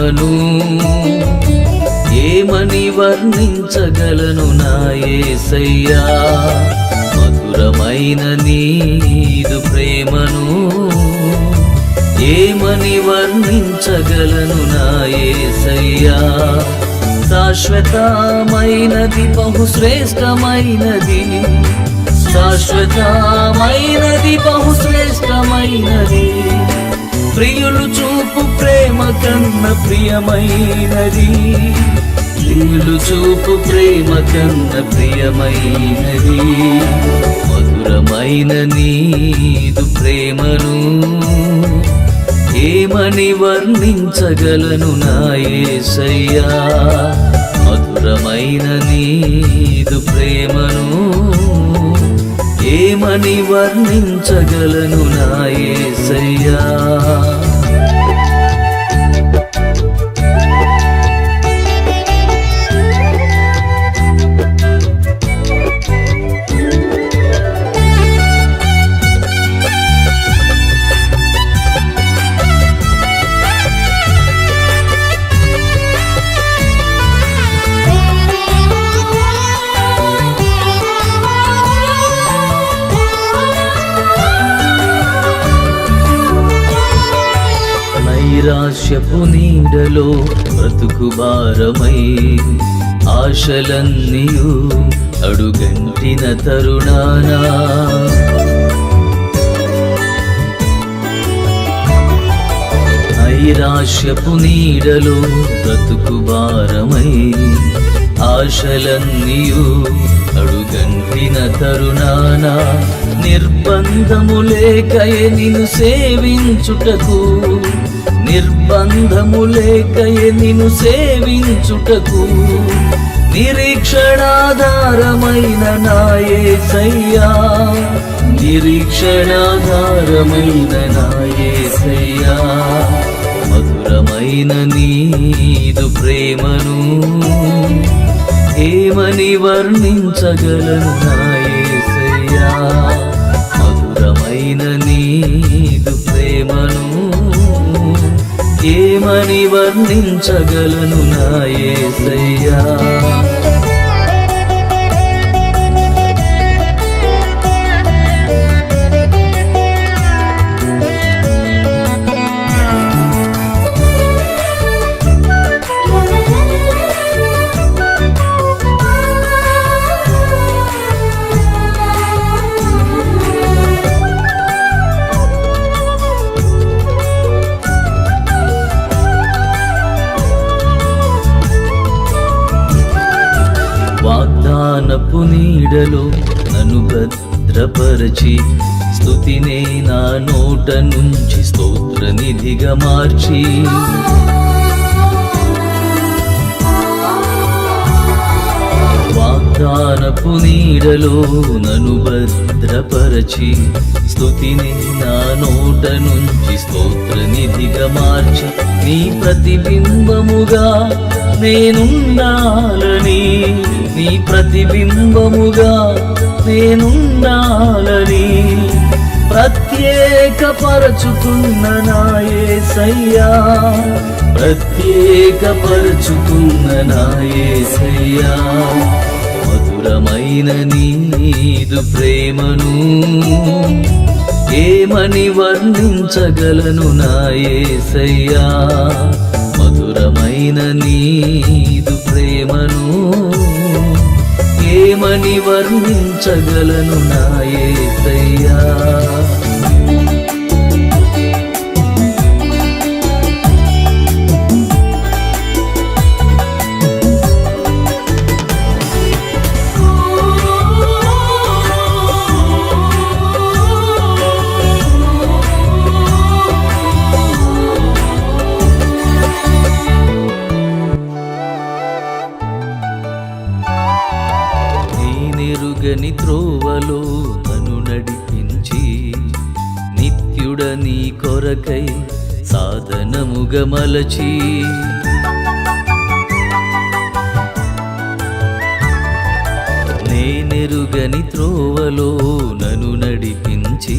ప్రేమను ఏమని వర్ణించగలను నా యేసయ్యా. మధురమైన నీదు ప్రేమను ఏమని వర్ణించగలను నా యేసయ్యా. శాశ్వతమైనది బహుశ్రేష్టమైనది, శాశ్వతమైనది బహుశ్రేష్టమైనది, ప్రియులు చూపు ప్రేమ కన్న ప్రియమైనది, ప్రియులు చూపు ప్రేమ కన్న ప్రియమైనది. మధురమైన నీదు ప్రేమను ఏమని వర్ణించగలను నా యేసయ్యా. మధురమైన నీదు ప్రేమను ఏమని వర్ణించగలను నా యేసయ్యా. నైరాశ్యపు నీడలో బ్రతుకు భారమై ఆశలన్నీయు అడుగంటిన తరుణానా, నైరాశ్యపు నీడలో బ్రతుకు భారమై ఆశలన్నీయు అడుగంటిన తరుణానా, నిర్బంధము లేకయే నిన్ను సేవించుటకు, నిర్బంధము లేకయే నిన్ను సేవించుటకు, నిరీక్షణాధారమైన నా యేసయ్యా, నిరీక్షణాధారమైన నా యేసయ్యా. మధురమైన నీదు ప్రేమను ఏమని వర్ణించగలను నా యేసయ్యా. మధురమైన నీదు ప్రేమను ఏమని వర్ణించగలను నా యేసయ్యా. వాగ్దానపు నీడలో నన్ను భద్రపరచి, స్తుతినే నా నోట నుంచి స్తోత్ర నిధిగా మార్చి, వాగ్దానపు నీడలో నన్ను భద్రపరచి, స్తుతిని నా నోట నుంచి స్తోత్ర నిధిగా మార్చి, నీ ప్రతిబింబముగా నేనుండాలని, నీ ప్రతిబింబముగా నేనుండాలని ప్రత్యేకపరచుకున్న నా యేసయ్యా, ప్రత్యేకపరచుకున్న నా యేసయ్యా. మధురమైన నీదు ప్రేమను ఏమని వర్ణించగలను నా యేసయ్యా. మధురమైన నీదు ప్రేమను ఏమని వర్ణించగలను నా యేసయ్యా. నేనెరుగని త్రోవలో నన్ను నడిపించి, నిత్యుడ నీ కొరకై సాధనముగా మలచి, నేనెరుగని త్రోవలో నన్ను నడిపించి,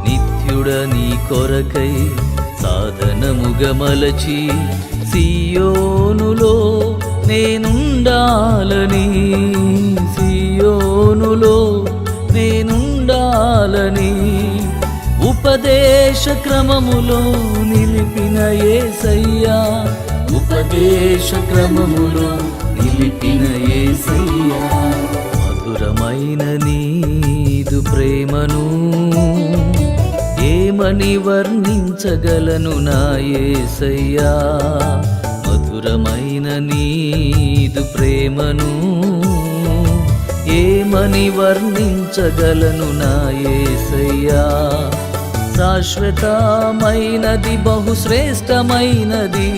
నిత్యుడ నీ కొరకై సాధనముగా మలచి సియోనులో నేనుండాలని, సియోనులో నేనుండాలని ఉపదేశ క్రమములో నిలిపిన యేసయ్యా, ఉపదేశ క్రమములో నిలిపిన యేసయ్యా. మధురమైన నీదు ప్రేమను ఏమని వర్ణించగలను నా యేసయ్యా, మధురమైన నీదు ప్రేమను ఏమని వర్ణించగలను నా యేసయ్యా. శాశ్వతమైనది బహుశ్రేష్టమైనది,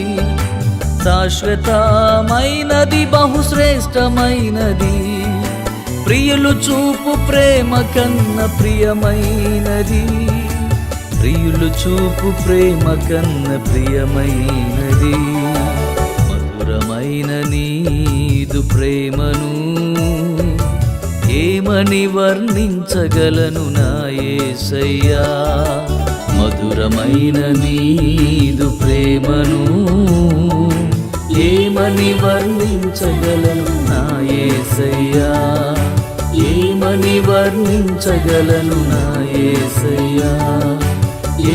శాశ్వతమైనది బహుశ్రేష్టమైనది, ప్రియులు చూపు ప్రేమ కన్న ప్రియమైనది, ప్రియులు చూపు ప్రేమ కన్న ప్రియమైనది. మధురమైన నీదు ప్రేమను ఏమని వర్ణించగలను నా యేసయ్యా, మధురమైన నీదు ప్రేమను ఏమని వర్ణించగలను నా యేసయ్యా, ఏమని వర్ణించగలను నా యేసయ్యా,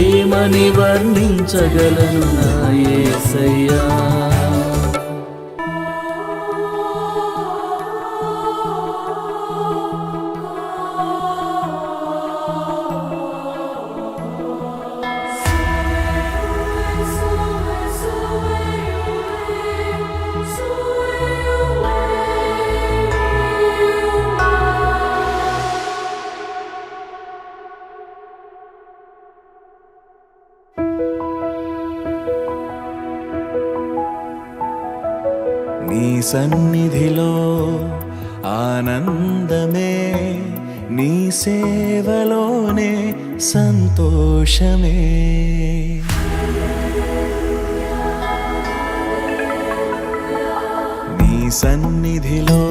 ఏమని వర్ణించగలను నా యేసయ్యా. నీ సన్నిధిలో ఆనందమే, నీ సేవలోనే సంతోషమే. నీ సన్నిధిలో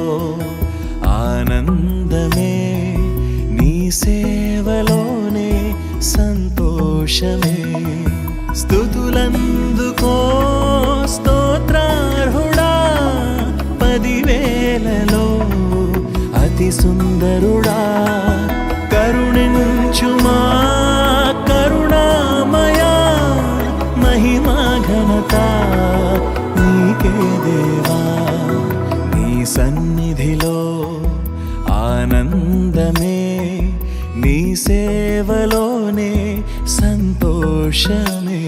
ఆనందమే, నీ సేవలోనే సంతోషమే. స్తుతులందుకో స్తోత్రార్హుడా, 10,000లలో అతి సుందరుడా. కరుణించుమా కరుణామయా, మహిమా ఘనత నీకే దేవా. నీ సన్నిధిలో ఆనందమే, నీ సేవలోనే సంతోషమే.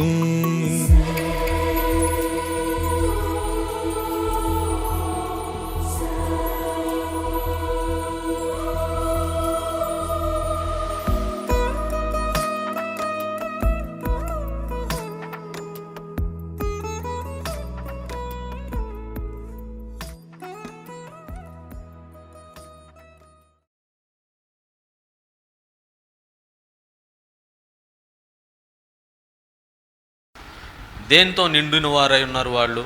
దేంతో నిండిన వారై ఉన్నారు వాళ్ళు?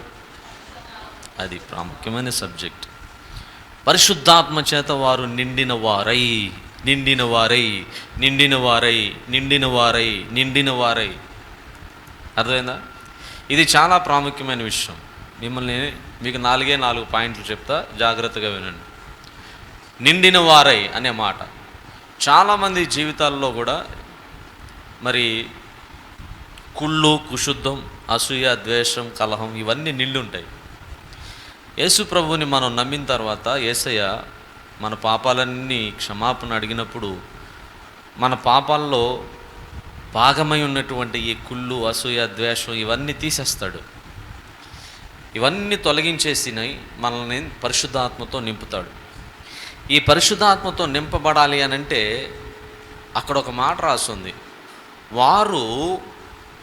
అది ప్రాముఖ్యమైన సబ్జెక్ట్. పరిశుద్ధాత్మ చేత వారు నిండిన వారై, నిండిన వారై, నిండిన వారై, నిండిన వారై, నిండిన వారై. అర్థమైందా? ఇది చాలా ప్రాముఖ్యమైన విషయం. మీకు 4 పాయింట్లు చెప్తా, జాగ్రత్తగా వినండి. నిండిన వారై అనే మాట చాలామంది జీవితాల్లో కూడా మరి కుళ్ళు, కుశుద్ధం, అసూయ, ద్వేషం, కలహం ఇవన్నీ నిండి ఉంటాయి. యేసు ప్రభువుని మనం నమ్మిన తర్వాత యేసయ్య మన పాపాలన్నీ క్షమాపణ అడిగినప్పుడు మన పాపాల్లో భాగమై ఉన్నటువంటి ఈ కుళ్ళు, అసూయ, ద్వేషం ఇవన్నీ తీసేస్తాడు. ఇవన్నీ తొలగించేసినవి మనల్ని పరిశుద్ధాత్మతో నింపుతాడు. ఈ పరిశుద్ధాత్మతో నింపబడాలి అనంటే అక్కడ ఒక మాట రాస్తుంది, వారు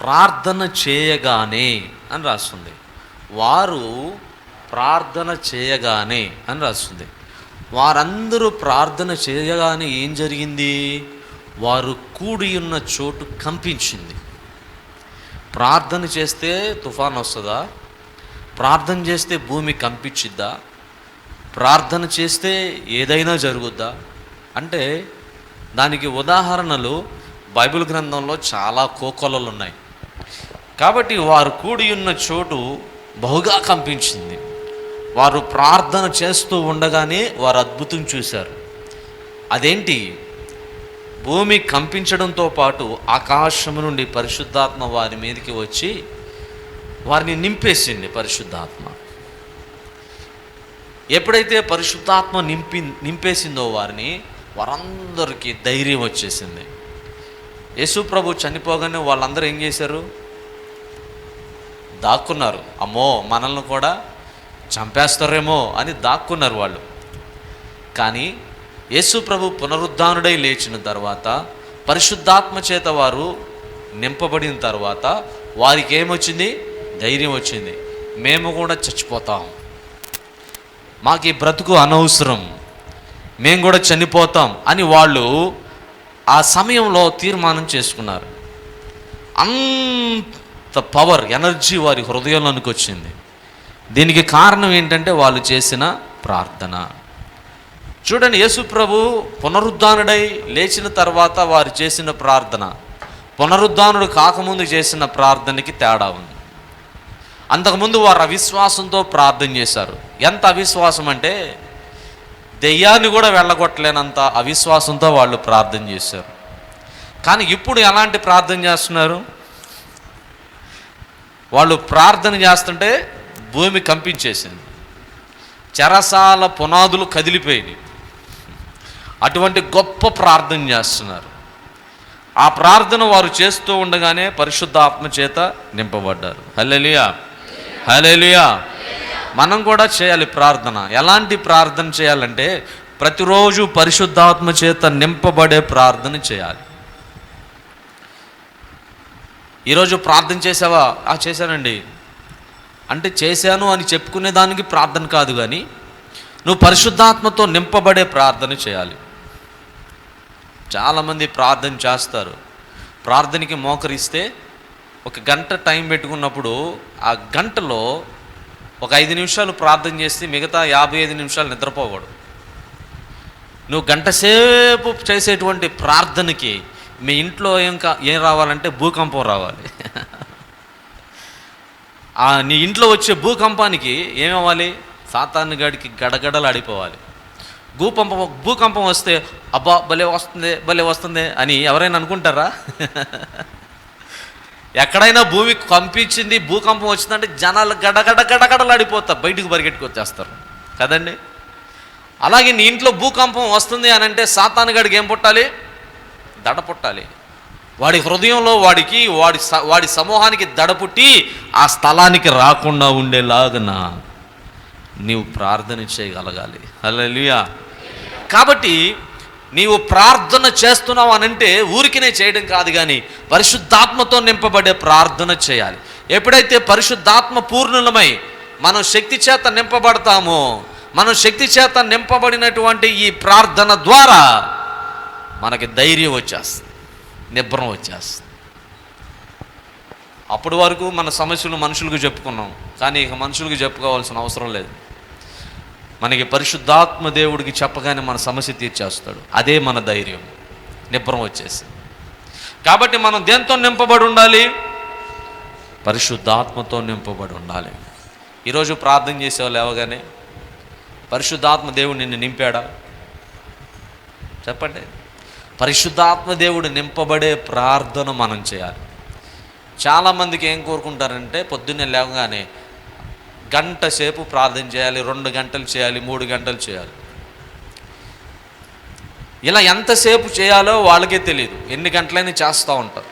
ప్రార్థన చేయగానే అని రాస్తుంది. వారు ప్రార్థన చేయగానే అని రాస్తుంది. వారందరూ ప్రార్థన చేయగానే ఏం జరిగింది? వారు కూడి ఉన్న చోటు కంపించింది. ప్రార్థన చేస్తే తుఫాన్ వస్తుందా? ప్రార్థన చేస్తే భూమి కంపించిద్దా? ప్రార్థన చేస్తే ఏదైనా జరుగుద్దా? అంటే దానికి ఉదాహరణలు బైబిల్ గ్రంథంలో చాలా కోకొలలు ఉన్నాయి. కాబట్టి వారు కూడి ఉన్న చోటు బహుగా కంపించింది. వారు ప్రార్థన చేస్తూ ఉండగానే వారు అద్భుతం చూశారు. అదేంటి? భూమి కంపించడంతో పాటు ఆకాశము నుండి పరిశుద్ధాత్మ వారి మీదకి వచ్చి వారిని నింపేసింది. పరిశుద్ధాత్మ ఎప్పుడైతే పరిశుద్ధాత్మ నింపేసిందో వారందరికీ ధైర్యం వచ్చేసింది. యేసు ప్రభు చనిపోగానే వాళ్ళందరూ ఏం చేశారు? దాక్కున్నారు. అమ్మో మనల్ని కూడా చంపేస్తారేమో అని దాక్కున్నారు వాళ్ళు. కానీ యేసు ప్రభు పునరుద్ధానుడై లేచిన తర్వాత, పరిశుద్ధాత్మ చేత వారు నింపబడిన తర్వాత వారికి ఏమొచ్చింది? ధైర్యం వచ్చింది. మేము కూడా చచ్చిపోతాం, మాకు ఈ బ్రతుకు అనవసరం, మేము కూడా చనిపోతాం అని వాళ్ళు ఆ సమయంలో తీర్మానం చేసుకున్నారు. అంత పవర్, ఎనర్జీ వారి హృదయంలోనికి వచ్చింది. దీనికి కారణం ఏంటంటే వాళ్ళు చేసిన ప్రార్థన. చూడండి, యేసు ప్రభు పునరుద్ధానుడై లేచిన తర్వాత వారు చేసిన ప్రార్థన, పునరుద్ధానుడు కాకముందు చేసిన ప్రార్థనకి తేడా ఉంది. అంతకుముందు వారు అవిశ్వాసంతో ప్రార్థన చేశారు. ఎంత అవిశ్వాసం అంటే దెయ్యాన్ని కూడా వెళ్ళగొట్టలేనంత అవిశ్వాసంతో వాళ్ళు ప్రార్థన చేశారు. కానీ ఇప్పుడు ఎలాంటి ప్రార్థన చేస్తున్నారు? వాళ్ళు ప్రార్థన చేస్తుంటే భూమి కంపించేసింది, చెరసాల పునాదులు కదిలిపోయినాయి. అటువంటి గొప్ప ప్రార్థన చేస్తున్నారు. ఆ ప్రార్థన వారు చేస్తూ ఉండగానే పరిశుద్ధాత్మ చేత నింపబడ్డారు. హల్లెలూయా, హల్లెలూయా. మనం కూడా చేయాలి ప్రార్థన. ఎలాంటి ప్రార్థన చేయాలంటే ప్రతిరోజు పరిశుద్ధాత్మ చేత నింపబడే ప్రార్థన చేయాలి. ఈరోజు ప్రార్థన చేసావా? చేశానండి అంటే చేశాను అని చెప్పుకునే దానికి ప్రార్థన కాదు, కానీ నువ్వు పరిశుద్ధాత్మతో నింపబడే ప్రార్థన చేయాలి. చాలామంది ప్రార్థన చేస్తారు, ప్రార్థనకి మోకరిస్తే ఒక గంట టైం పెట్టుకున్నప్పుడు ఆ గంటలో ఒక 5 నిమిషాలు ప్రార్థన చేస్తే మిగతా 55 నిమిషాలు నిద్రపోకూడదు. నువ్వు గంట సేపు చేసేటువంటి ప్రార్థనకి మీ ఇంట్లో ఏం రావాలంటే భూకంపం రావాలి. నీ ఇంట్లో వచ్చే భూకంపానికి ఏమవ్వాలి? సాతాను గాడికి గడగడలు ఆడిపోవాలి. భూకంపం వస్తే అబ్బా భలే వస్తుంది అని ఎవరైనా అనుకుంటారా? ఎక్కడైనా భూమి కంపించింది, భూకంపం వచ్చిందంటే జనాలు గడగడలు ఆడిపోతారు, బయటకు పరిగెట్టుకొచ్చేస్తారు కదండి. అలాగే నీ ఇంట్లో భూకంపం వస్తుంది అని అంటే సాతాను గాడికి ఏం పుట్టాలి? దడ పుట్టాలి. వాడి హృదయంలో వాడి సమూహానికి దడ పుట్టి ఆ స్థలానికి రాకుండా ఉండేలాగన నీవు ప్రార్థన చేయగలగాలి. హల్లెలూయా. కాబట్టి నీవు ప్రార్థన చేస్తున్నావు అనంటే ఊరికినే చేయడం కాదు, కానీ పరిశుద్ధాత్మతో నింపబడే ప్రార్థన చేయాలి. ఎప్పుడైతే పరిశుద్ధాత్మ పూర్ణులమై మనం శక్తి చేత నింపబడతామో, మనం శక్తి చేత నింపబడినటువంటి ఈ ప్రార్థన ద్వారా మనకి ధైర్యం వచ్చేస్తుంది, నిబ్బరం వచ్చేస్తుంది. అప్పటి వరకు మన సమస్యలు మనుషులకు చెప్పుకున్నాం, కానీ ఇక మనుషులకు చెప్పుకోవాల్సిన అవసరం లేదు. మనకి పరిశుద్ధాత్మ దేవుడికి చెప్పగానే మన సమస్య తీర్చేస్తాడు. అదే మన ధైర్యం, నిబ్బరం వచ్చేసి. కాబట్టి మనం దేంతో నింపబడి ఉండాలి? పరిశుద్ధాత్మతో నింపబడి ఉండాలి. ఈరోజు ప్రార్థన చేసేవాళ్ళు లేవగానే పరిశుద్ధాత్మ దేవుడు నిన్ను నింపాడా? చెప్పండి. పరిశుద్ధాత్మ దేవుడు నింపబడే ప్రార్థన మనం చేయాలి. చాలామందికి ఏం కోరుకుంటారంటే పొద్దున్నే లేవగానే గంట సేపు ప్రార్థన చేయాలి, 2 గంటలు చేయాలి, 3 గంటలు చేయాలి. ఇలా ఎంతసేపు చేయాలో వాళ్ళకే తెలియదు. ఎన్ని గంటలైనా చేస్తూ ఉంటారు.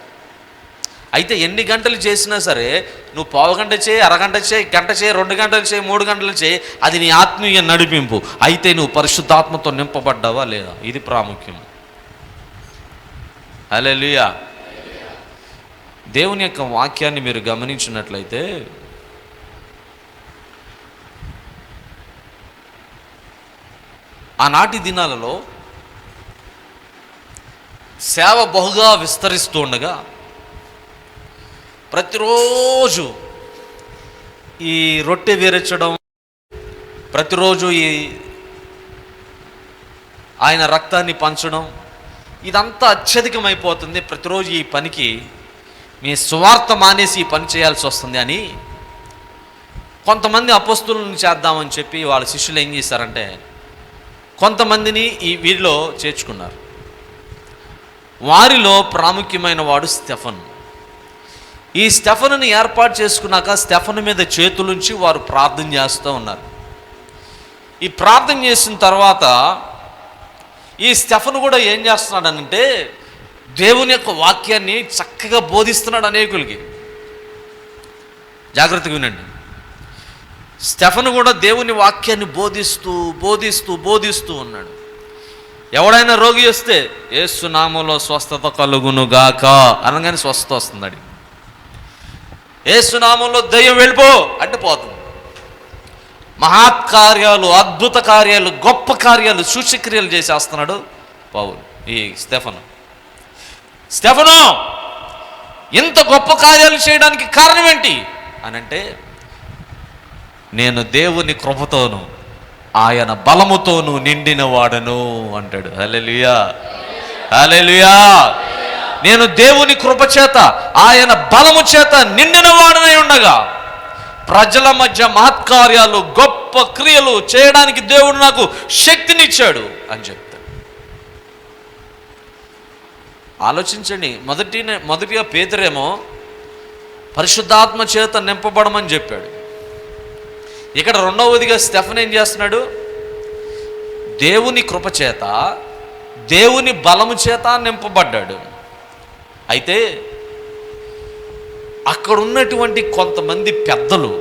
అయితే ఎన్ని గంటలు చేసినా సరే నువ్వు పావు గంట చేయి, అరగంట చేయి, గంట చేయి, 2 గంటలు చేయి, 3 గంటలు చేయి, అది నీ ఆత్మీయ నడిపింపు. అయితే నువ్వు పరిశుద్ధాత్మతో నింపబడ్డావా లేదా? ఇది ప్రాముఖ్యం. హల్లెలూయా. దేవుని యొక్క వాక్యాన్ని మీరు గమనించినట్లయితే ఆనాటి దినాలలో సేవ బహుగా విస్తరిస్తూ ఉండగా ప్రతిరోజు ఈ రొట్టె వేరెచ్చడం, ప్రతిరోజు ఈ ఆయన రక్తాన్ని పంచడం, ఇదంతా అత్యధికమైపోతుంది. ప్రతిరోజు ఈ పనికి మీ స్వార్థ మానేసి ఈ పని చేయాల్సి వస్తుంది అని కొంతమంది అపోస్తులను చేద్దామని చెప్పి వాళ్ళ శిష్యులు ఏం చేశారంటే కొంతమందిని వీరిలో చేర్చుకున్నారు. వారిలో ప్రాముఖ్యమైన వాడు స్టెఫను. ఈ స్టెఫనుని ఏర్పాటు చేసుకున్నాక స్టెఫను మీద చేతులుంచి వారు ప్రార్థన చేస్తూ ఉన్నారు. ఈ ప్రార్థన చేసిన తర్వాత ఈ స్టెఫను కూడా ఏం చేస్తున్నాడనంటే దేవుని యొక్క వాక్యాన్ని చక్కగా బోధిస్తున్నాడు అనేకులకి. జాగ్రత్తగా వినండి. స్టెఫను కూడా దేవుని వాక్యాన్ని బోధిస్తూ బోధిస్తూ బోధిస్తూ ఉన్నాడు. ఎవడైనా రోగి వస్తే యేసు నామములో స్వస్థత కలుగును గాక అనగానే స్వస్థత వస్తుంది. యేసు నామములో దయ్యం వెళ్ళిపో అంటే పోతుంది. మహత్కార్యాలు, అద్భుత కార్యాలు, గొప్ప కార్యాలు, సూచక్రియలు చేసేస్తున్నాడు ఈ స్టెఫను ఇంత గొప్ప కార్యాలు చేయడానికి కారణం ఏంటి అని అంటే నేను దేవుని కృపతోను ఆయన బలముతోను నిండిన వాడను అంటాడు. హల్లెలూయా, హల్లెలూయా. నేను దేవుని కృప చేత ఆయన బలము చేత నిండిన వాడనై ఉండగా ప్రజల మధ్య మహత్కార్యాలు, గొప్ప క్రియలు చేయడానికి దేవుడు నాకు శక్తినిచ్చాడు అని చెప్తాడు. ఆలోచించండి. మొదటిగా పేతురేమో పరిశుద్ధాత్మ చేత నింపబడమని చెప్పాడు. ఇక్కడ రెండవదిగా స్టెఫన్ ఏం చేస్తున్నాడు? దేవుని కృప చేత, దేవుని బలము చేత నింపబడ్డాడు. అయితే అక్కడ ఉన్నటువంటి కొంతమంది పెద్దలు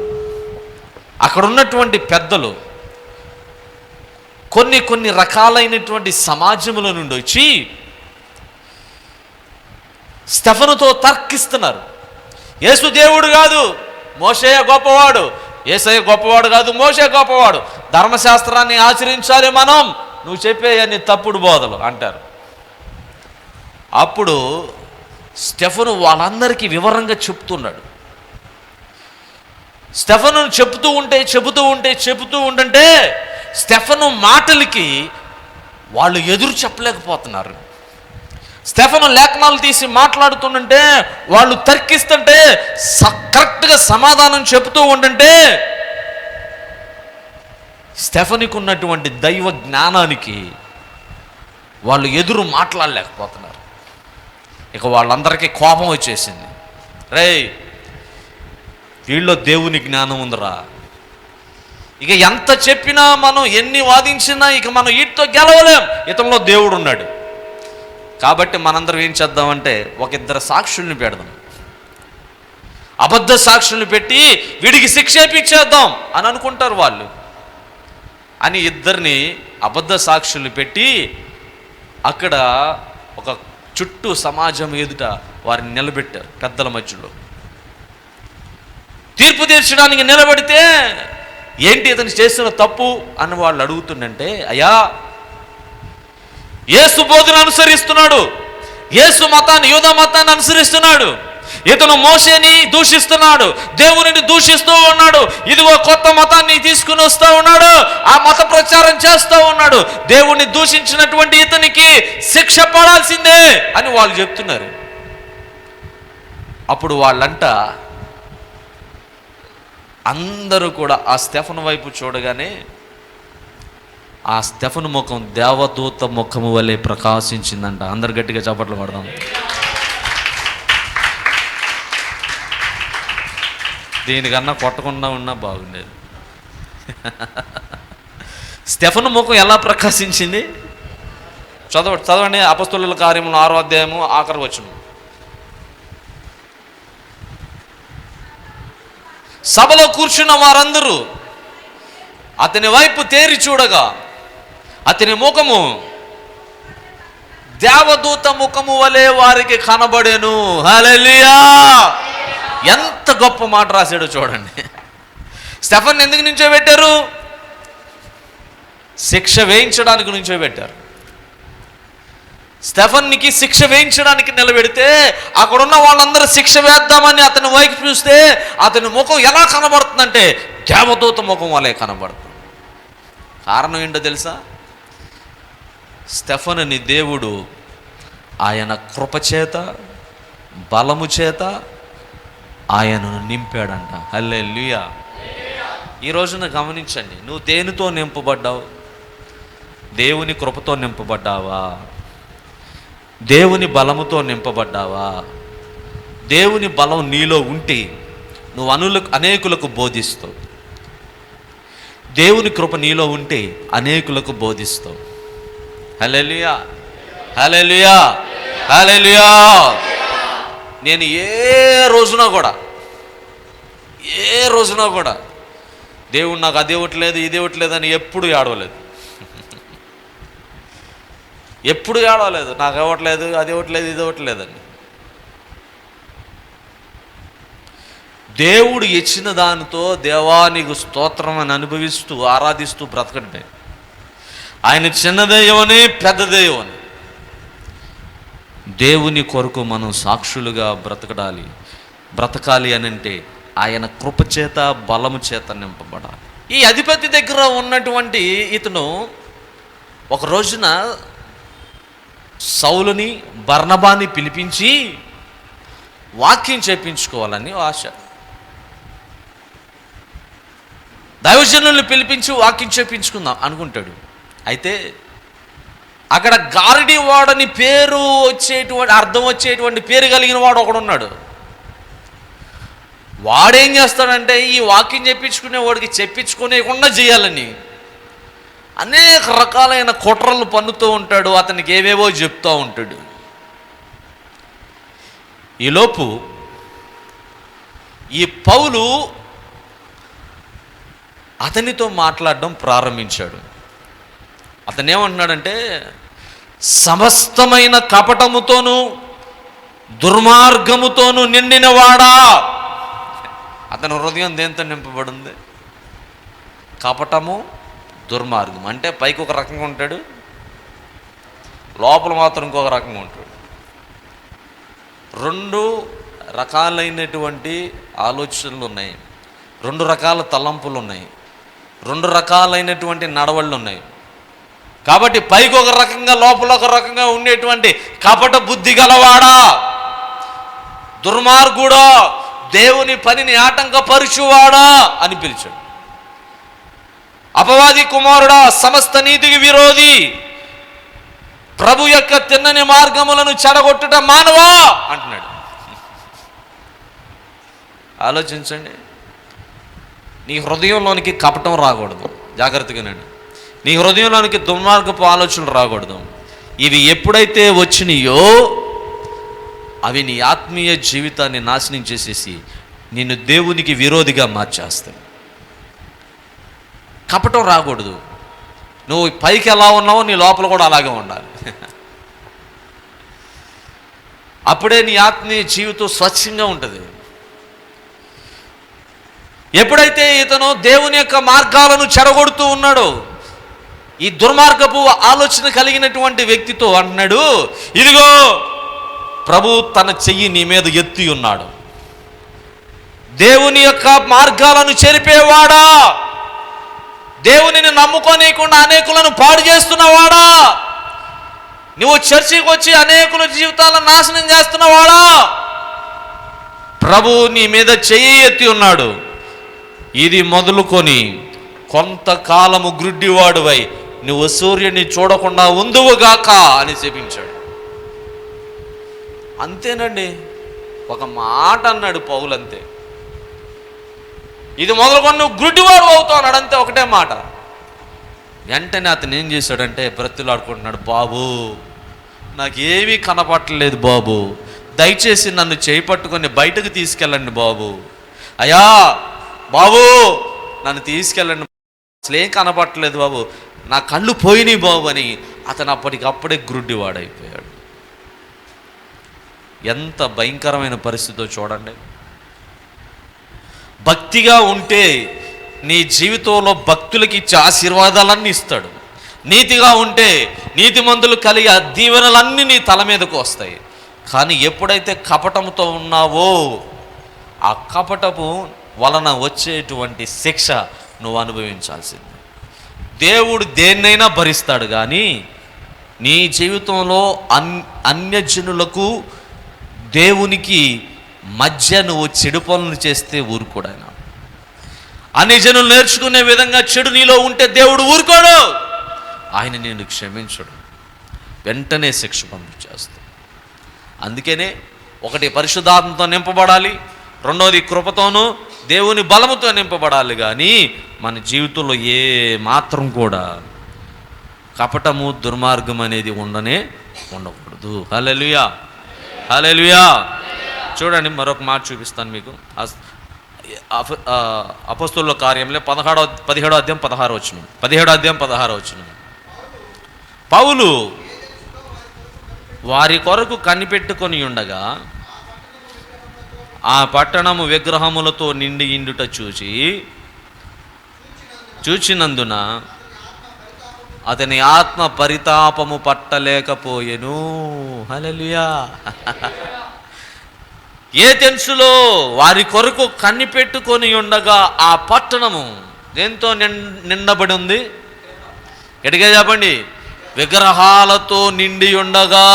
కొన్ని రకాలైనటువంటి సమాజముల నుండి వచ్చి స్టెఫనుతో తర్కిస్తున్నారు. యేసు దేవుడు కాదు, మోషే గొప్పవాడు. యేసయ్య గొప్పవాడు కాదు, మోషే గొప్పవాడు. ధర్మశాస్త్రాన్ని ఆచరించాలి మనం, నువ్వు చెప్పే అన్ని తప్పుడు బోధలు అంటారు. అప్పుడు స్టెఫను వాళ్ళందరికీ వివరంగా చెప్తున్నాడు. స్టెఫను చెబుతూ ఉంటే స్టెఫను మాటలకి వాళ్ళు ఎదురు చెప్పలేకపోతున్నారు. స్టెఫను లేఖనాలు తీసి మాట్లాడుతుంటే వాళ్ళు తర్కిస్తుంటే కరెక్ట్గా సమాధానం చెబుతూ ఉంటుంటే స్టెఫనుకు ఉన్నటువంటి దైవ జ్ఞానానికి వాళ్ళు ఎదురు మాట్లాడలేకపోతున్నారు. ఇక వాళ్ళందరికీ కోపం వచ్చేసింది. రేయ్, వీళ్ళలో దేవుని జ్ఞానం ఉందిరా, ఇక ఎంత చెప్పినా మనం ఎన్ని వాదించినా ఇక మనం వీటితో గెలవలేం, ఇతనిలో దేవుడు ఉన్నాడు. కాబట్టి మనందరం ఏం చేద్దామంటే ఒక ఇద్దరు సాక్షుల్ని పెడదాం, అబద్ధ సాక్షుల్ని పెట్టి వీడికి శిక్ష ఇప్పించేద్దాం అని అనుకుంటారు వాళ్ళు. అని ఇద్దరిని అబద్ధ సాక్షుల్ని పెట్టి అక్కడ ఒక చుట్టూ సమాజం ఎదుట వారిని నిలబెట్టారు. పెద్దల మధ్యలో తీర్పు తీర్చడానికి నిలబడితే ఏంటి ఇతను చేసిన తప్పు అని వాళ్ళు అడుగుతుందంటే, అయ్యా యేసు బోధన అనుసరిస్తున్నాడు, యేసు మతాన్ని, యూదా మతాన్ని అనుసరిస్తున్నాడు, ఇతను మోషేని దూషిస్తున్నాడు, దేవునిని దూషిస్తూ ఉన్నాడు, ఇదిగో కొత్త మతాన్ని తీసుకుని వస్తూ ఉన్నాడు, ఆ మత ప్రచారం చేస్తూ ఉన్నాడు, దేవుణ్ణి దూషించినటువంటి ఇతనికి శిక్ష పడాల్సిందే అని వాళ్ళు చెప్తున్నారు. అప్పుడు వాళ్ళంట అందరూ కూడా ఆ స్టెఫను వైపు చూడగానే ఆ స్టెఫను ముఖం దేవదూత ముఖము వలె ప్రకాశించిందంట. అందరు గట్టిగా చప్పట్లు కొడదాం. దీనికన్నా కొట్టకుండా ఉన్నా బాగుండేది. స్టెఫను ముఖం ఎలా ప్రకాశించింది? చదవండి అపొస్తలుల కార్యములు 6వ అధ్యాయము ఆఖరి వచనం. సభలో కూర్చున్న వారందరూ అతని వైపు తేరి చూడగా అతని ముఖము దేవదూత ముఖము వలె వారికి కనబడెను. హల్లెలూయా! ఎంత గొప్ప మాట రాశాడో చూడండి. స్టెఫన్ ఎందుకు నించోబెట్టారు? శిక్ష వేయించడానికి నించోబెట్టారు. స్టెఫన్నికి శిక్ష వేయించడానికి నిలబెడితే అక్కడున్న వాళ్ళందరూ శిక్ష వేద్దామని అతని వైపు చూస్తే అతని ముఖం ఎలా కనబడుతుందంటే దేవదూత ముఖం వలె కనబడుతుంది. కారణం ఏంటో తెలుసా? స్టెఫనుని దేవుడు ఆయన కృపచేత, బలము చేత ఆయనను నింపాడంట. హల్లెలూయా. ఈ రోజున గమనించండి, నువ్వు దేనితో నింపబడ్డావు? దేవుని కృపతో నింపబడ్డావా? దేవుని బలముతో నింపబడ్డావా? దేవుని బలం నీలో ఉంటే నువ్వు అనేకులకు బోధిస్తావు. దేవుని కృప నీలో ఉంటే అనేకులకు బోధిస్తావు. హల్లెలూయా, హల్లెలూయా, హల్లెలూయా. నేను ఏ రోజున కూడా దేవుడు నాకు అది ఇవ్వట్లేదు ఇది ఇవ్వట్లేదు అని ఎప్పుడు ఏడవలేదు. ఎప్పుడు ఏడవలేదు, నాకు ఇవ్వట్లేదు అది ఇవ్వట్లేదు ఇది ఇవ్వట్లేదని. దేవుడు ఇచ్చిన దానితో దేవానికి స్తోత్రం అని అనుభవిస్తూ ఆరాధిస్తూ బ్రతకడమే. ఆయన చిన్నదేయమని పెద్దదేయమని దేవుని కొరకు మనం సాక్షులుగా బ్రతకాలి అని అంటే ఆయన కృపచేత బలము చేత నింపబడాలి. ఈ అధిపతి దగ్గర ఉన్నటువంటి ఇతను ఒక రోజున సౌలుని బర్నబాని పిలిపించి వాక్యం చేపించుకోవాలని ఆశ. దైవజనుల్ని పిలిపించి వాక్యం చేపించుకుందాం అనుకుంటాడు. అయితే అక్కడ గారడి వాడని పేరు వచ్చేటువంటి అర్థం వచ్చేటువంటి పేరు కలిగిన వాడు ఒకడున్నాడు. వాడేం చేస్తాడంటే ఈ వాక్యం చెప్పించుకునే వాడికి చెప్పించుకునేకుండా చేయాలని అనేక రకాలైన కుట్రలు పన్నుతూ ఉంటాడు. అతనికి ఏవేవో చెప్తూ ఉంటాడు. ఈలోపు ఈ పౌలు అతనితో మాట్లాడడం ప్రారంభించాడు. అతనేమంటున్నాడంటే, సమస్తమైన కపటముతోనూ దుర్మార్గముతోనూ నిండినవాడా. అతని హృదయం దేంతో నింపబడింది? కపటము, దుర్మార్గం. అంటే పైకి ఒక రకంగా ఉంటాడు, లోపల మాత్రం ఇంకొక రకంగా ఉంటాడు. రెండు రకాలైనటువంటి ఆలోచనలు ఉన్నాయి, రెండు రకాల తలంపులు ఉన్నాయి, రెండు రకాలైనటువంటి నడవళ్ళు ఉన్నాయి. కాబట్టి పైకి ఒక రకంగా లోపల ఒక రకంగా ఉండేటువంటి కపట బుద్ధి గలవాడా, దుర్మార్గుడా, దేవుని పనిని ఆటంకపరుచువాడా అని పిలిచాడు. అపవాది కుమారుడా, సమస్త నీతికి విరోధి, ప్రభు యొక్క తిన్నని మార్గములను చెడగొట్టుట మానవా అంటున్నాడు. ఆలోచించండి. నీ హృదయంలోనికి కపటం రాకూడదు, జాగ్రత్తగానండి. నీ హృదయంలోనికి దుర్మార్గపు ఆలోచనలు రాకూడదు. ఇవి ఎప్పుడైతే వచ్చినాయో అవి నీ ఆత్మీయ జీవితాన్ని నాశనం చేసేసి నిన్ను దేవునికి విరోధిగా మార్చేస్తాయి. కపటం రాకూడదు. నువ్వు పైకి ఎలా ఉన్నావో నీ లోపల కూడా అలాగే ఉండాలి. అప్పుడే నీ ఆత్మీయ జీవితం స్వచ్ఛంగా ఉంటుంది. ఎప్పుడైతే ఇతను దేవుని యొక్క మార్గాలను చెడగొడుతూ ఉన్నాడో, ఈ దుర్మార్గపు ఆలోచన కలిగినటువంటి వ్యక్తితో అంటున్నాడు, ఇదిగో ప్రభు తన చెయ్యి నీ మీద ఎత్తి ఉన్నాడు. దేవుని యొక్క మార్గాలను చెరిపేవాడా, దేవునిని నమ్ముకోనీయకుండా అనేకులను పాడు చేస్తున్నవాడా, నువ్వు చర్చికి వచ్చి అనేకుల జీవితాలను నాశనం చేస్తున్నవాడా, ప్రభు నీ మీద చెయ్యి ఎత్తి ఉన్నాడు. ఇది మొదలుకొని కొంతకాలము గ్రుడ్డివాడువై నువ్వు సూర్యుని చూడకుండా ఉందువుగాక అని చెప్పించాడు. అంతేనండి, ఒక మాట అన్నాడు పౌలు, అంతే. ఇది మొదలుకొని నువ్వు గుడ్డివాడు అవుతావు అన్నాడు, అంతే, ఒకటే మాట. వెంటనే అతను ఏం చేశాడంటే బ్రతులాడుకుంటున్నాడు, బాబు నాకేమీ కనపట్టలేదు బాబు, దయచేసి నన్ను చేయి పట్టుకొని బయటకు తీసుకెళ్ళండి బాబు, అయ్యా బాబు నన్ను తీసుకెళ్ళండి, అసలేం కనపట్టలేదు బాబు, నా కళ్ళు పోయినాయి బాబు అని అతను అప్పటికప్పుడే గ్రుడ్డివాడైపోయాడు. ఎంత భయంకరమైన పరిస్థితితో చూడండి. భక్తిగా ఉంటే నీ జీవితంలో భక్తులకి ఇచ్చే ఆశీర్వాదాలన్నీ ఇస్తాడు. నీతిగా ఉంటే నీతిమంతులు కలిగే దీవెనలన్నీ నీ తల మీదకు వస్తాయి. కానీ ఎప్పుడైతే కపటంతో ఉన్నావో ఆ కపటపు వలన వచ్చేటువంటి శిక్ష నువ్వు అనుభవించాల్సింది. దేవుడు దేన్నైనా భరిస్తాడు, కానీ నీ జీవితంలో అన్యజనులకు దేవునికి మధ్య నువ్వు చెడు పనులు చేస్తే ఊరుకోడు ఆయన. అన్ని జనులు నేర్చుకునే విధంగా చెడు నీలో ఉంటే దేవుడు ఊరుకోడు. ఆయన నేను క్షమించడు, వెంటనే శిక్ష పంపించేస్తాడు. అందుకనే ఒకటి పరిశుద్ధాత్మతో నింపబడాలి, రెండోది కృపతోనూ దేవుని బలముతో నింపబడాలి. కానీ మన జీవితంలో ఏ మాత్రం కూడా కపటము దుర్మార్గం అనేది ఉండకూడదు. హల్లెలూయా, హల్లెలూయా. చూడండి, మరొక మాట చూపిస్తాను మీకు. అపొస్తలుల కార్యంలో 17వ అధ్యాయం 16వ వచనం. 17వ అధ్యాయం 16వ వచనం. పౌలు వారి కొరకు కనిపెట్టుకొని ఉండగా ఆ పట్టణము విగ్రహములతో నిండి ఇండుట చూచినందున అతని ఆత్మ పరితాపము పట్టలేకపోయెను. హల్లెలూయా. ఏథెన్సులో వారి కొరకు కనిపెట్టుకొని ఉండగా ఆ పట్టణము దేంతో నిండబడి ఉంది? గట్టిగా చెప్పండి. విగ్రహాలతో నిండి ఉండగా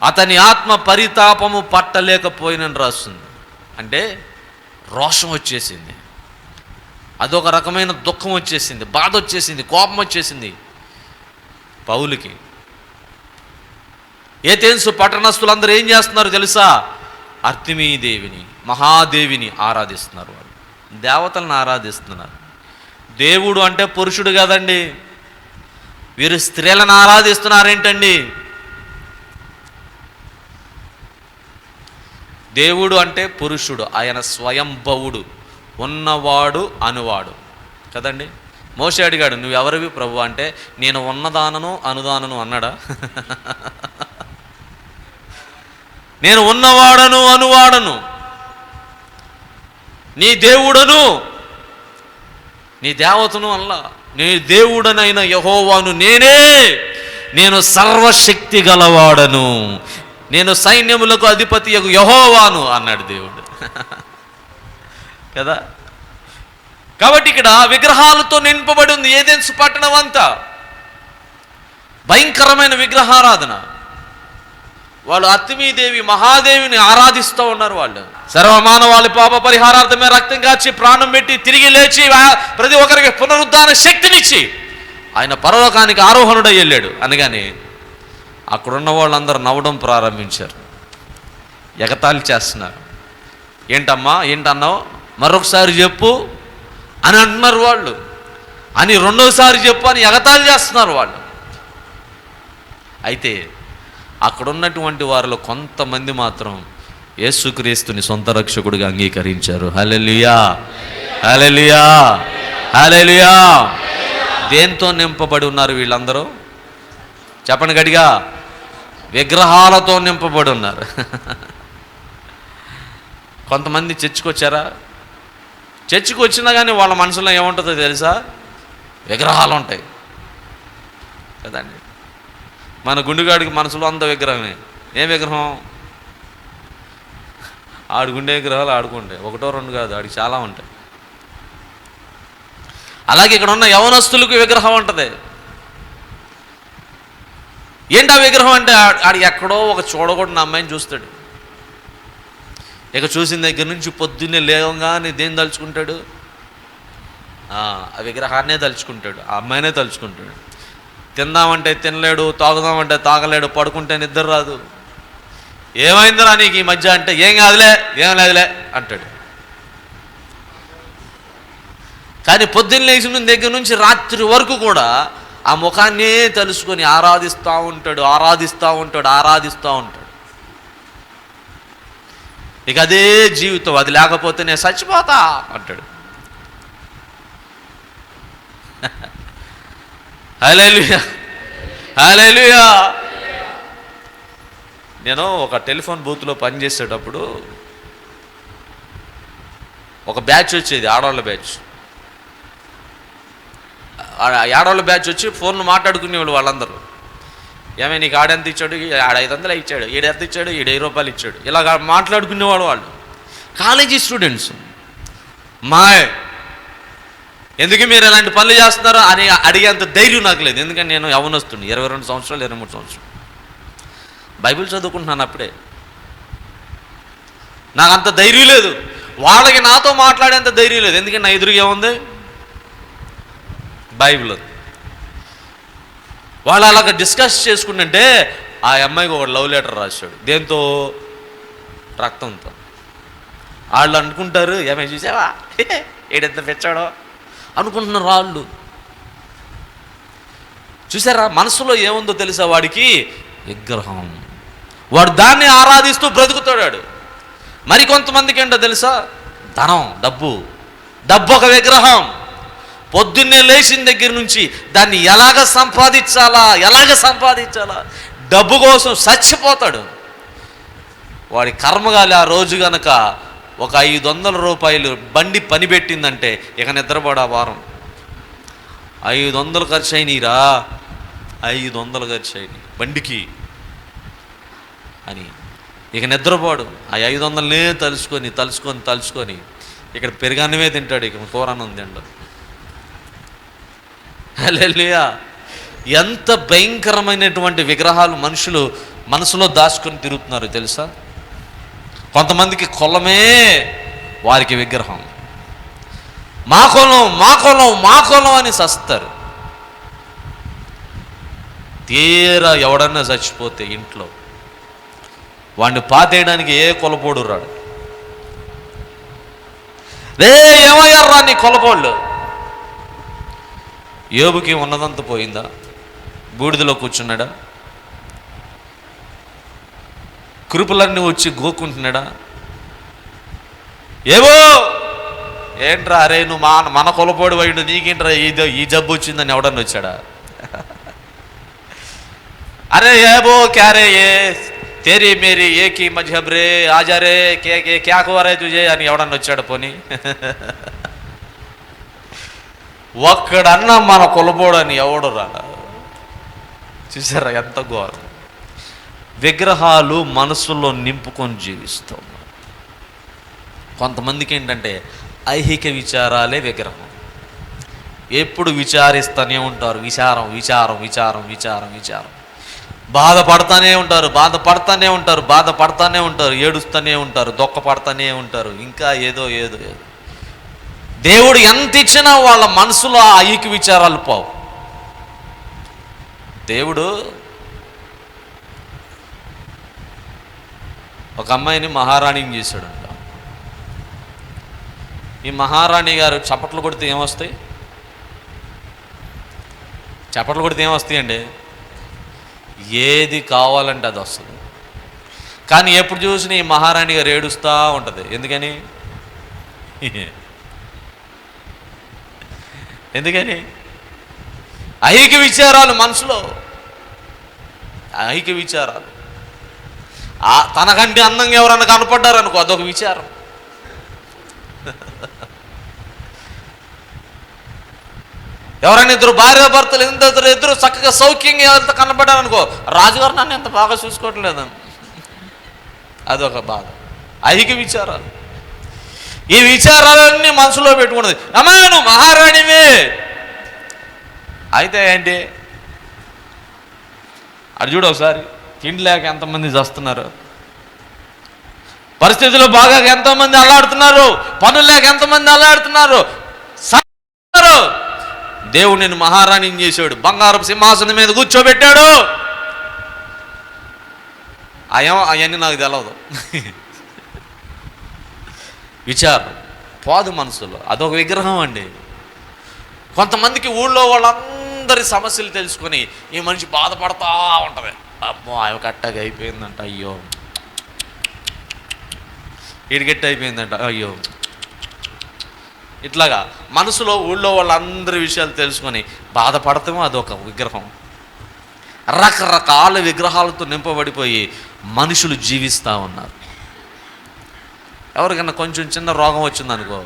అతని ఆత్మ పరితాపము పట్టలేకపోయినని రాస్తుంది. అంటే రోషం వచ్చేసింది, అదొక రకమైన దుఃఖం వచ్చేసింది, బాధ వచ్చేసింది, కోపం వచ్చేసింది పౌలుకి. ఏథెన్సు పట్టణస్థులందరూ ఏం చేస్తున్నారు తెలుసా? అర్తిమీ దేవిని, మహాదేవిని ఆరాధిస్తున్నారు. వాళ్ళు దేవతలను ఆరాధిస్తున్నారు. దేవుడు అంటే పురుషుడు కదండి, వీరు స్త్రీలను ఆరాధిస్తున్నారేంటండి? దేవుడు అంటే పురుషుడు, ఆయన స్వయంభవుడు, ఉన్నవాడు అనువాడు కదండి. మోషే అడిగాడు, నువ్వెవరివి ప్రభు అంటే, నేను ఉన్నదానను అనుదానను అన్నాడా? నేను ఉన్నవాడను అనువాడను, నీ దేవుడను నీ దేవతను అల్లా, నీ దేవుడనైన యెహోవాను నేనే, నేను సర్వశక్తి గలవాడను, నేను సైన్యములకు అధిపతి యెహోవాను అన్నాడు దేవుడు కదా. కాబట్టి ఇక్కడ విగ్రహాలతో నింపబడి ఉంది ఏథెన్సు పట్టణం అంతా. భయంకరమైన విగ్రహారాధన. వాళ్ళు అర్తిమీదేవి మహాదేవిని ఆరాధిస్తూ ఉన్నారు. వాళ్ళు సర్వమానవాళి పాప పరిహారార్థమే రక్తం కాచి ప్రాణం పెట్టి తిరిగి లేచి ప్రతి ఒక్కరికి పునరుద్ధాన శక్తినిచ్చి ఆయన పరలోకానికి ఆరోహణుడై వెళ్ళాడు అనగానే అక్కడున్న వాళ్ళందరూ నవ్వడం ప్రారంభించారు, ఎగతాళి చేస్తున్నారు. ఏంటమ్మా ఏంటన్నావు, మరొకసారి చెప్పు అని అంటున్నారు వాళ్ళు. అని రెండోసారి చెప్పు అని ఎగతాళి చేస్తున్నారు వాళ్ళు. అయితే అక్కడున్నటువంటి వారిలో కొంతమంది మాత్రం యేసుక్రీస్తుని సొంత రక్షకుడిగా అంగీకరించారు. హల్లెలూయా, హల్లెలూయా, హల్లెలూయా. దేంతో నింపబడి ఉన్నారు వీళ్ళందరూ? చెప్పండి గట్టిగా. విగ్రహాలతో నింపబడి ఉన్నారు. కొంతమంది చర్చికి వచ్చారా? చర్చికి వచ్చినా కానీ వాళ్ళ మనసులో ఏముంటుందో తెలుసా? విగ్రహాలు ఉంటాయి కదండి. మన గుండెగాడికి మనసులో అంత విగ్రహమే. ఏం విగ్రహం? ఆడుకుండే విగ్రహాలు ఆడుకుంటాయి, ఒకటో రెండు కాదు, ఆడికి చాలా ఉంటాయి. అలాగే ఇక్కడ ఉన్న యవనస్తులకు విగ్రహం ఉంటుంది. ఏంటి ఆ విగ్రహం అంటే, ఆడు ఎక్కడో ఒక చూడకూడని అమ్మాయిని చూస్తాడు. ఇక చూసిన దగ్గర నుంచి పొద్దున్నే లేవగానే దేన్ని తలుచుకుంటాడు? ఆ విగ్రహాన్నే తలుచుకుంటాడు, ఆ అమ్మాయినే తలుచుకుంటాడు. తిందామంటే తినలేడు, తాగుదామంటే తాగలేడు, పడుకుంటే నిద్ర రాదు. ఏమైందిరా నీకు ఈ మధ్య అంటే, ఏం కాదులే, ఏం లేదులే అంటాడు. కానీ పొద్దున్న లేచిన దగ్గర నుంచి రాత్రి వరకు కూడా ఆ ముఖాన్నే తలుసుకొని ఆరాధిస్తూ ఉంటాడు, ఆరాధిస్తూ ఉంటాడు, ఆరాధిస్తూ ఉంటాడు. ఇక అదే జీవితం. అది లేకపోతే నేను చచ్చిపోతా అంటాడు. హల్లెలూయా, హల్లెలూయా. నేను ఒక టెలిఫోన్ బూత్లో పనిచేసేటప్పుడు ఒక బ్యాచ్ వచ్చేది, ఆడవాళ్ళ బ్యాచ్. ఆడవాళ్ళ బ్యాచ్ వచ్చి ఫోన్లు మాట్లాడుకునేవాళ్ళు వాళ్ళందరూ. ఏమే నీకు ఆడెంత ఇచ్చాడు? ఆడ 500 ఇచ్చాడు, ఈడ ఎంత ఇచ్చాడు, ఈడ 10 రూపాయలు ఇచ్చాడు. ఇలా మాట్లాడుకునేవాడు వాళ్ళు. College students. ఎందుకు మీరు ఇలాంటి పనులు చేస్తున్నారో అని అడిగేంత ధైర్యం నాకు లేదు. ఎందుకంటే నేను యవ్వనస్తుని, 22 సంవత్సరాలు 23 సంవత్సరాలు. బైబిల్ చదువుకుంటున్నాను అప్పుడే. నాకు అంత ధైర్యం లేదు, వాళ్ళకి నాతో మాట్లాడేంత ధైర్యం లేదు. ఎందుకంటే నా ఎదురుగా ఏముంది? బైబిల్. వాళ్ళు అలాగ డిస్కస్ చేసుకుంటుంటే ఆ అమ్మాయికి ఒక లవ్ లెటర్ రాశాడు. దేంతో? రక్తంతో. వాళ్ళు అనుకుంటారు, ఏమై చూసావా ఏడెంత పెంచాడో అనుకుంటున్నారు వాళ్ళు. చూసారా మనసులో ఏముందో తెలుసా వాడికి? విగ్రహం. వాడు దాన్ని ఆరాధిస్తూ బ్రతుకుతాడు. మరి కొంతమందికి ఏంటో తెలుసా? ధనం, డబ్బు. డబ్బు ఒక విగ్రహం. పొద్దున్నే లేచిన దగ్గర నుంచి దాన్ని ఎలాగ సంపాదించాలా డబ్బు కోసం చచ్చిపోతాడు. వాడి కర్మగాలి ఆ రోజు గనక ఒక 500 రూపాయలు బండి పని పెట్టిందంటే ఇక నిద్రపడా వారం. 500 ఖర్చు అయినాయిరా, 500 ఖర్చు అయినాయి బండికి అని ఇక నిద్రపోడు. ఆ 500నే తలుచుకొని ఇక్కడ పెరుగన్నమే తింటాడు, ఇక కూరన్నం తింటాడు. హల్లెలూయా. ఎంత భయంకరమైనటువంటి విగ్రహాలు మనుషులు మనసులో దాచుకొని తిరుగుతున్నారు తెలుసా? కొంతమందికి కులమే వారికి విగ్రహం. మా కులం అని సస్తారు. తీరా ఎవడన్నా చచ్చిపోతే ఇంట్లో వాడిని పాతేయడానికి ఏ కులపోడు రాడు. ఏమయ్యారా నీ కులపోళ్ళు? యోబుకి ఉన్నదంతా పోయిందా? బూడిదలో కూర్చున్నాడా? కురుపులన్నీ వచ్చి గోక్కుంటున్నాడా? ఏవో ఏంట్రా, అరే నువ్వు మన కొలపోడు పోయిండు, నీకేంట్రా ఈ జబ్బు వచ్చిందని ఎవడన్నా వచ్చాడా? అరే ఏబో క్యారే ఏ తేరీ మేరీ ఏకీ మజహబ్ రే ఆజా రే క్యా కువరే తుజే అని ఎవడన్నా వచ్చాడు? పోనీ ఒక్కడన్నా మన కొలబోడని ఎవడు రాడా? చూసారా ఎంత ఘోరం. విగ్రహాలు మనసులో నింపుకొని జీవిస్తూ ఉన్నారు. కొంతమందికి ఏంటంటే ఐహిక విచారాలే విగ్రహం. ఎప్పుడు విచారిస్తూనే ఉంటారు. విచారం. బాధపడతానే ఉంటారు, ఏడుస్తూనే ఉంటారు, దుఃఖపడతానే ఉంటారు, ఇంకా ఏదో. దేవుడు ఎంత ఇచ్చినా వాళ్ళ మనసులో ఆ ఐహిక విచారాలు పోవు. దేవుడు ఒక అమ్మాయిని మహారాణిని చేశాడంట. ఈ మహారాణి గారు చప్పట్లు కొడితే ఏమొస్తాయి? అండి ఏది కావాలంటే అది వస్తుంది. కానీ ఎప్పుడు చూసినా ఈ మహారాణి గారు ఏడుస్తూ ఉంటుంది. ఎందుకని? ఐహిక విచారాలు మనసులో, ఐహిక విచారాలు. తనకంటే అందంగా ఎవరన్నా కనపడ్డారు అనుకో, అదొక విచారం. ఎవరైనా ఇద్దరు భార్యాభర్తలు ఇద్దరు చక్కగా సౌఖ్యంగా ఎవరితో కనపడ్డారు అనుకో, రాజుగారు నన్ను ఎంత బాగా చూసుకోవట్లేదని అదొక బాధ. ఐహిక విచారాలు. ఈ విచారాలన్నీ మనసులో పెట్టుకున్నది. అమ్మా నువ్వు మహారాణివే అయితే ఏంటి? అది చూడు ఒకసారి, తిండి లేక ఎంతమంది చేస్తున్నారు, పరిస్థితులు బాగా ఎంతోమంది అల్లాడుతున్నారు, పనులు లేక ఎంతమంది అల్లాడుతున్నారు. దేవుడు నేను మహారాణిని చేశాడు, బంగారపు సింహాసనం మీద కూర్చోబెట్టాడు. అవన్నీ నాకు తెలవదు. విచారం పోదు మనసులో, అదొక విగ్రహం అండి. కొంతమందికి ఊళ్ళో వాళ్ళందరి సమస్యలు తెలుసుకొని ఈ మనిషి బాధపడతా ఉంటుంది. అమ్మో ఆమె కట్టగా అయిపోయిందంట, అయ్యో ఇడిగెట్టు అయిపోయిందంట, అయ్యో. ఇట్లాగా మనసులో ఊళ్ళో వాళ్ళందరి విషయాలు తెలుసుకొని బాధపడతామో అదొక విగ్రహం. రకరకాల విగ్రహాలతో నింపబడిపోయి మనుషులు జీవిస్తూ ఉన్నారు. ఎవరికైనా కొంచెం చిన్న రోగం వచ్చిందనుకో,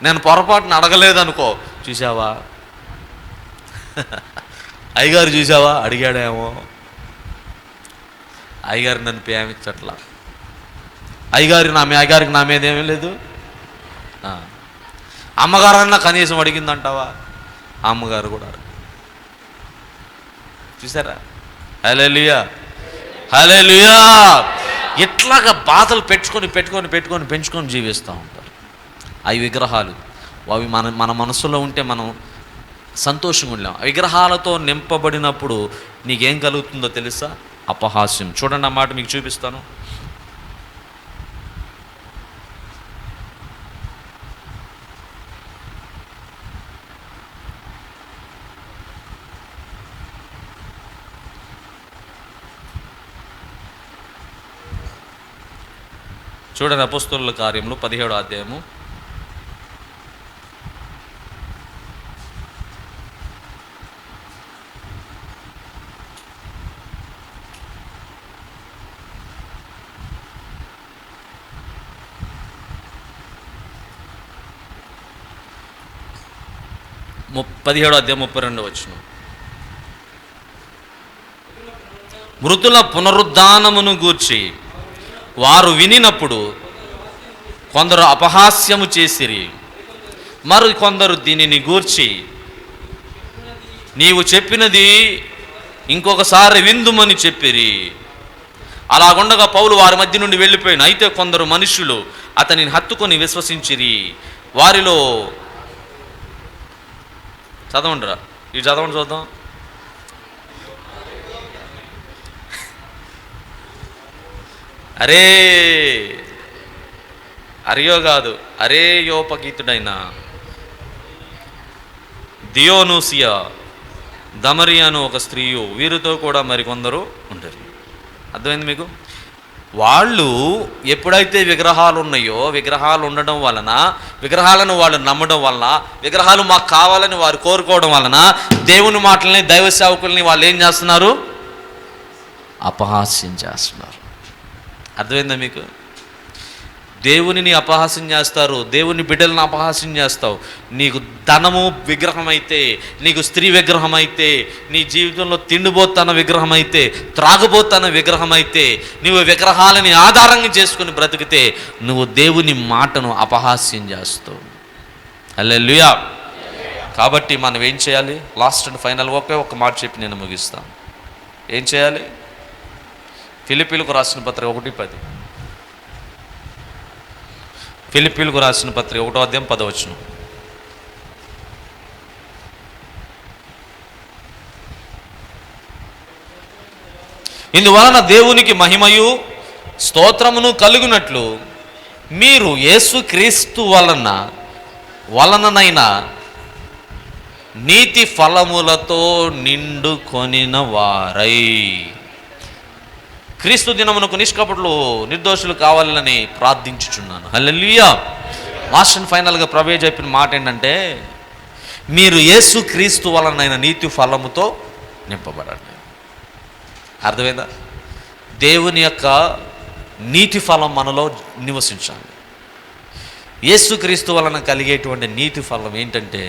నేను పొరపాటున అడగలేదనుకో, చూసావా అయ్యగారు చూసావా అడిగాడేమో, అయ్యగారు నన్ను ప్రేమించట్లా, అయ్యగారికి నా మీద ఏమీ లేదు. అమ్మగారన్నా కనీసం అడిగిందంటావా? అమ్మగారు కూడా చూసారా? హల్లెలూయా హల్లెలూయా. ఇట్లాగా బాధలు పెంచుకొని జీవిస్తూ ఉంటారు. అవి విగ్రహాలు. అవి మన మనసులో ఉంటే మనం సంతోషంగా ఉండలేం. విగ్రహాలతో నింపబడినప్పుడు నీకేం కలుగుతుందో తెలుసా? అపహాస్యం. చూడండి, ఆ మాట మీకు చూపిస్తాను. చూడండి, అపోస్తలుల కార్యములు 17వ అధ్యాయము 32వ వచనం. మృతుల పునరుద్ధానమును గూర్చి వారు వినినప్పుడు కొందరు అపహాస్యము చేసిరి, మరి కొందరు దీనిని గూర్చి నీవు చెప్పినది ఇంకొకసారి విందుమని చెప్పిరి. అలాగుండగా పౌలు వారి మధ్య నుండి వెళ్ళిపోయిన. అయితే కొందరు మనుషులు అతనిని హత్తుకొని విశ్వసించిరి. వారిలో చదవండిరా, ఇది చదవండి చూద్దాం. అరియో కాదు, అరేయోపగీతుడైన దియోనూసియా, దమరి అను ఒక స్త్రీయు, వీరితో కూడా మరికొందరు ఉంటారు. అర్థమైంది మీకు? వాళ్ళు ఎప్పుడైతే విగ్రహాలు ఉన్నాయో, విగ్రహాలు ఉండడం వలన, విగ్రహాలను వాళ్ళు నమ్మడం వలన, విగ్రహాలు మాకు కావాలని వారు కోరుకోవడం వలన దేవుని మాటలని, దైవ సేవకుల్ని వాళ్ళు ఏం చేస్తున్నారు? అపహాస్యం చేస్తున్నారు. అర్థమైందా మీకు? దేవునిని అపహాస్యం చేస్తారు, దేవుని బిడ్డలను అపహాస్యం చేస్తావు. నీకు ధనము విగ్రహం అయితే, నీకు స్త్రీ విగ్రహం అయితే, నీ జీవితంలో తిండిపోతున్న విగ్రహం అయితే, త్రాగుబోతున్న విగ్రహం అయితే, నువ్వు విగ్రహాలని ఆధారంగా చేసుకుని బ్రతికితే నువ్వు దేవుని మాటను అపహాస్యం చేస్తావు. హల్లెలూయా. కాబట్టి మనం ఏం చేయాలి? లాస్ట్ అండ్ ఫైనల్ ఒక మాట చెప్పి నేను ముగిస్తాను. ఏం చేయాలి? ఫిలిప్పీలకు రాసిన పత్రిక 1:10. ఫిలిప్పీలకు రాసిన పత్రిక 1వ అధ్యాయం 10వ వచనం. ఇందువలన దేవునికి మహిమయు స్తోత్రమును కలుగునట్లు మీరు యేసుక్రీస్తు వలననైనా నీతి ఫలములతో నిండుకొనిన వారై. క్రీస్తు దినమునకు నిష్కపటులు నిర్దోషులు కావాలని ప్రార్థించుచున్నాను. హల్లెలూయా. లాస్ట్ అండ్ ఫైనల్గా ప్రభు చెప్పిన మాట ఏంటంటే, మీరు యేసు క్రీస్తు వలనైన నీతి ఫలముతో నింపబడండి. అర్థమైందా? దేవుని యొక్క నీతి ఫలం మనలో నివసించాలి. యేసు క్రీస్తు వలన కలిగేటువంటి నీతి ఫలం ఏంటంటే,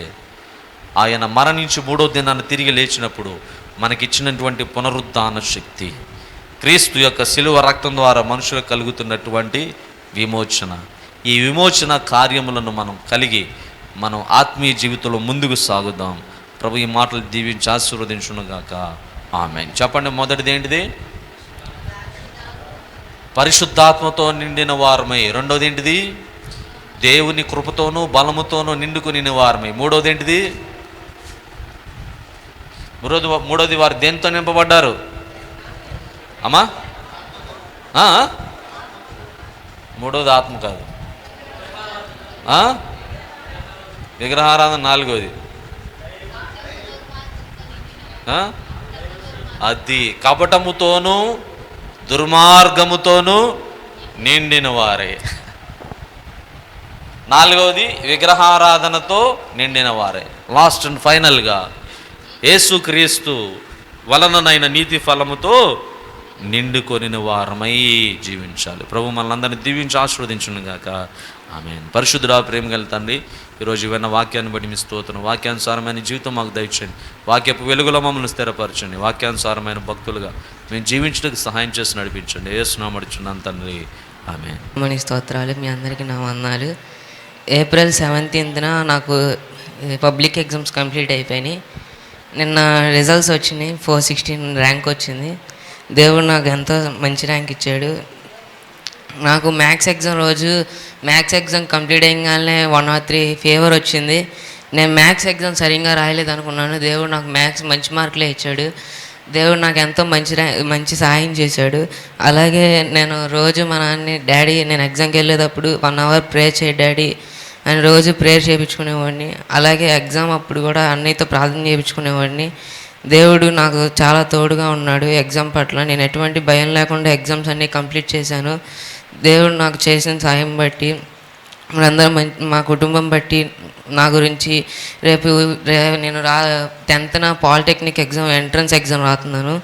ఆయన మరణించి 3వ దినాన్ని తిరిగి లేచినప్పుడు మనకిచ్చినటువంటి పునరుద్ధాన శక్తి, క్రీస్తు యొక్క శిలువ రక్తం ద్వారా మనుషులకు కలుగుతున్నటువంటి విమోచన. ఈ విమోచన కార్యములను మనం కలిగి మనం ఆత్మీయ జీవితంలో ముందుకు సాగుదాం. ప్రభు ఈ మాటలు దీవించి ఆశీర్వదించునుగాక. ఆమేన్. చెప్పండి. మొదటిది ఏంటిది? పరిశుద్ధాత్మతో నిండిన వారమై. రెండోది ఏంటిది? దేవుని కృపతోనూ బలముతోనూ నిండుకుని వారమై. మూడోది ఏంటిది? మూడోది వారు దేనితో నింపబడ్డారు అమ్మా? మూడోది ఆత్మ కాదు, విగ్రహారాధన. నాలుగోది అది కపటముతోనూ దుర్మార్గముతోనూ నిండిన వారే. నాలుగవది విగ్రహారాధనతో నిండిన వారే. లాస్ట్ అండ్ ఫైనల్గా యేసుక్రీస్తు వలననైన నీతి ఫలముతో నిండుకొనిన వారమై జీవించాలి. ప్రభు మనల్ని దీవించి ఆశీర్వదించును గాక. ఆమేన్. పరిశుద్ధుడా, ప్రేమ గల తండ్రి, ఈరోజు విన్న వాక్యాన్ని బట్టి మీ స్తోత్రం. వాక్యానుసారమైన జీవితం మాకు దయచేయండి. వాక్యపు వెలుగులో మమ్మల్ని స్థిరపరచండి. వాక్యానుసారమైన భక్తులుగా మేము జీవించడానికి సహాయం చేసి నడిపించండి. యేసు నామమున అడుగుచున్నాను తండ్రి. ఆమేన్. మని స్తోత్రాలు. మీ అందరికీ నా వందనాలు. ఏప్రిల్ 17న నాకు పబ్లిక్ ఎగ్జామ్స్ కంప్లీట్ అయిపోయినాయి. నిన్న రిజల్ట్స్ వచ్చినాయి. 416 ర్యాంక్ వచ్చింది. దేవుడు నాకు ఎంతో మంచి ర్యాంక్ ఇచ్చాడు. నాకు మ్యాథ్స్ ఎగ్జామ్ రోజు మ్యాథ్స్ ఎగ్జామ్ కంప్లీట్ అయ్యగానే 103 ఫీవర్ వచ్చింది. నేను మ్యాథ్స్ ఎగ్జామ్ సరిగ్గా రాయలేదు అనుకున్నాను. దేవుడు నాకు మ్యాథ్స్ మంచి మార్కులే ఇచ్చాడు. దేవుడు నాకు ఎంతో మంచి సహాయం చేశాడు. అలాగే నేను రోజు మా నాన్నని, డాడీ నేను ఎగ్జామ్కి వెళ్ళేటప్పుడు 1 అవర్ ప్రేయర్ చేయి డాడీ అని రోజు ప్రేయర్ చేయించుకునేవాడిని. అలాగే ఎగ్జామ్ అప్పుడు కూడా అన్నయ్యతో ప్రార్థన చేయించుకునేవాడిని. దేవుడు నాకు చాలా తోడుగా ఉన్నాడు ఎగ్జామ్ పట్ల. నేను ఎటువంటి భయం లేకుండా ఎగ్జామ్స్ అన్నీ కంప్లీట్ చేశాను. దేవుడు నాకు చేసిన సాయం బట్టి మనందరం మా కుటుంబం బట్టి నా గురించి రేపు నేను 10th polytechnic exam entrance exam రాస్తున్నాను.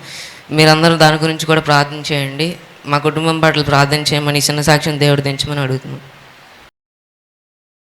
మీరందరూ దాని గురించి కూడా ప్రార్థన చేయండి. మా కుటుంబం పట్ల ప్రార్థన చేయమని చిన్న సాక్ష్యం దేవుడు దించమని అడుగుతున్నాను.